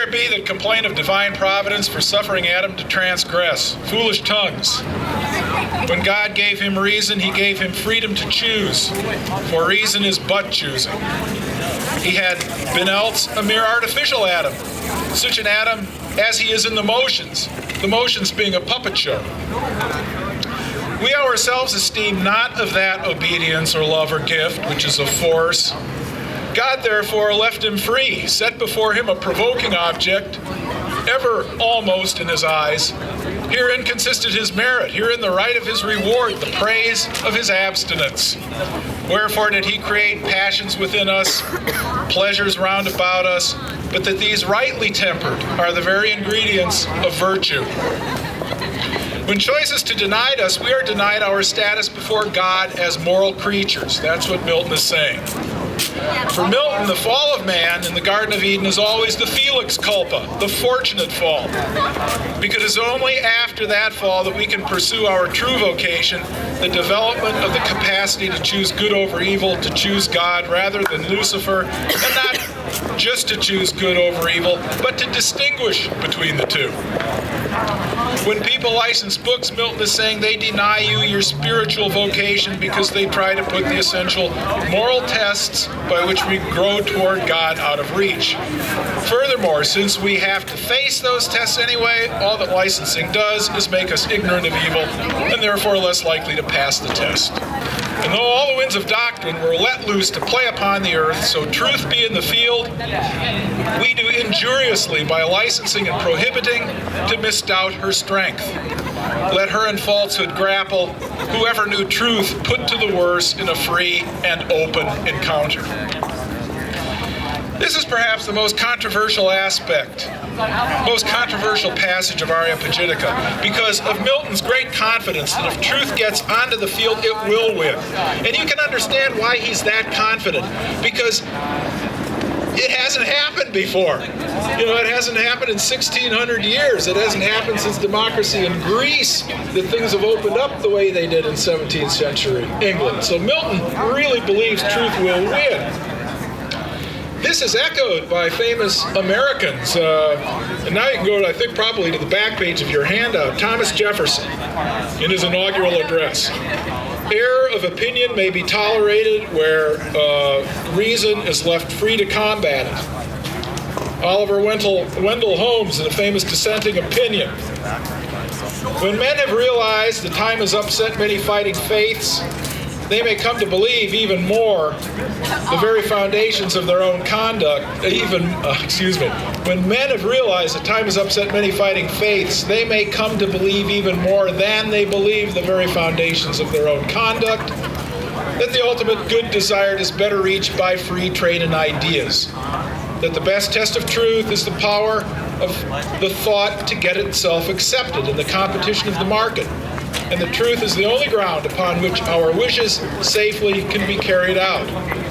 there be that complain of divine providence for suffering Adam to transgress? Foolish tongues. When God gave him reason, he gave him freedom to choose, for reason is but choosing. He had been else a mere artificial Adam, such an Adam as he is in the motions being a puppet show. We ourselves esteem not of that obedience or love or gift, which is of force. God therefore left him free, set before him a provoking object, ever almost in his eyes. Herein consisted his merit, herein the right of his reward, the praise of his abstinence. Wherefore did he create passions within us, pleasures round about us, but that these rightly tempered are the very ingredients of virtue. When choice is denied us, we are denied our status before God as moral creatures. That's what Milton is saying. For Milton, the fall of man in the Garden of Eden is always the felix culpa, the fortunate fall. Because it's only after that fall that we can pursue our true vocation, the development of the capacity to choose good over evil, to choose God rather than Lucifer, and not just to choose good over evil, but to distinguish between the two. When people license books, Milton is saying they deny you your spiritual vocation because they try to put the essential moral tests by which we grow toward God out of reach. Furthermore, since we have to face those tests anyway, all that licensing does is make us ignorant of evil and therefore less likely to pass the test. And though all the winds of doctrine were let loose to play upon the earth, so truth be in the field, we do injuriously by licensing and prohibiting to misdoubt her strength. Let her and falsehood grapple, whoever knew truth put to the worse in a free and open encounter. This is perhaps the most controversial aspect, most controversial passage of Aeropagitica, because of Milton's great confidence that if truth gets onto the field, it will win. And you can understand why he's that confident, because it hasn't happened before. It hasn't happened in 1,600 years. It hasn't happened since democracy in Greece that things have opened up the way they did in 17th century England. So Milton really believes truth will win. This is echoed by famous Americans. And now you can go, I think, probably to the back page of your handout. Thomas Jefferson, in his inaugural address. Error of opinion may be tolerated where reason is left free to combat it. Oliver Wendell Holmes, in a famous dissenting opinion. When men have realized the time has upset many fighting faiths, they may come to believe even more the very foundations of their own conduct. When men have realized that time has upset many fighting faiths, they may come to believe even more than they believe the very foundations of their own conduct, that the ultimate good desired is better reached by free trade in ideas, that the best test of truth is the power of the thought to get itself accepted in the competition of the market, and the truth is the only ground upon which our wishes safely can be carried out.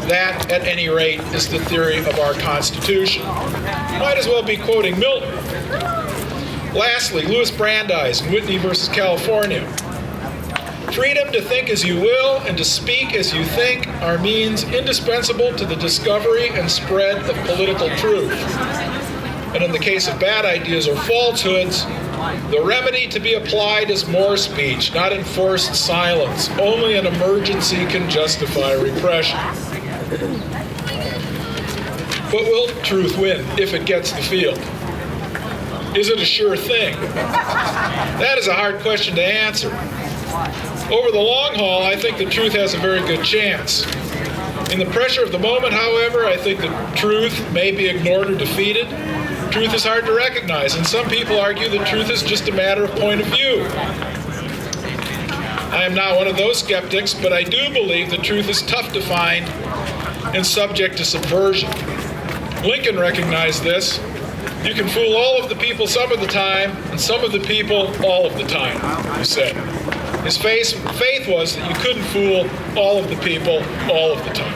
That, at any rate, is the theory of our Constitution. Might as well be quoting Milton. Lastly, Louis Brandeis in Whitney versus California. Freedom to think as you will and to speak as you think are means indispensable to the discovery and spread of political truth. And in the case of bad ideas or falsehoods, the remedy to be applied is more speech, not enforced silence. Only an emergency can justify repression. But will truth win if it gets the field? Is it a sure thing? That is a hard question to answer. Over the long haul, I think the truth has a very good chance. In the pressure of the moment, however, I think that truth may be ignored or defeated. Truth is hard to recognize, and some people argue that truth is just a matter of point of view. I am not one of those skeptics, but I do believe that truth is tough to find and subject to subversion. Lincoln recognized this. You can fool all of the people some of the time, and some of the people all of the time, he said. His faith was that you couldn't fool all of the people all of the time.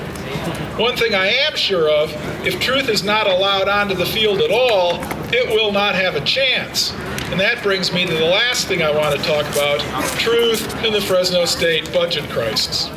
One thing I am sure of, if truth is not allowed onto the field at all, it will not have a chance. And that brings me to the last thing I want to talk about, truth in the Fresno State budget crisis.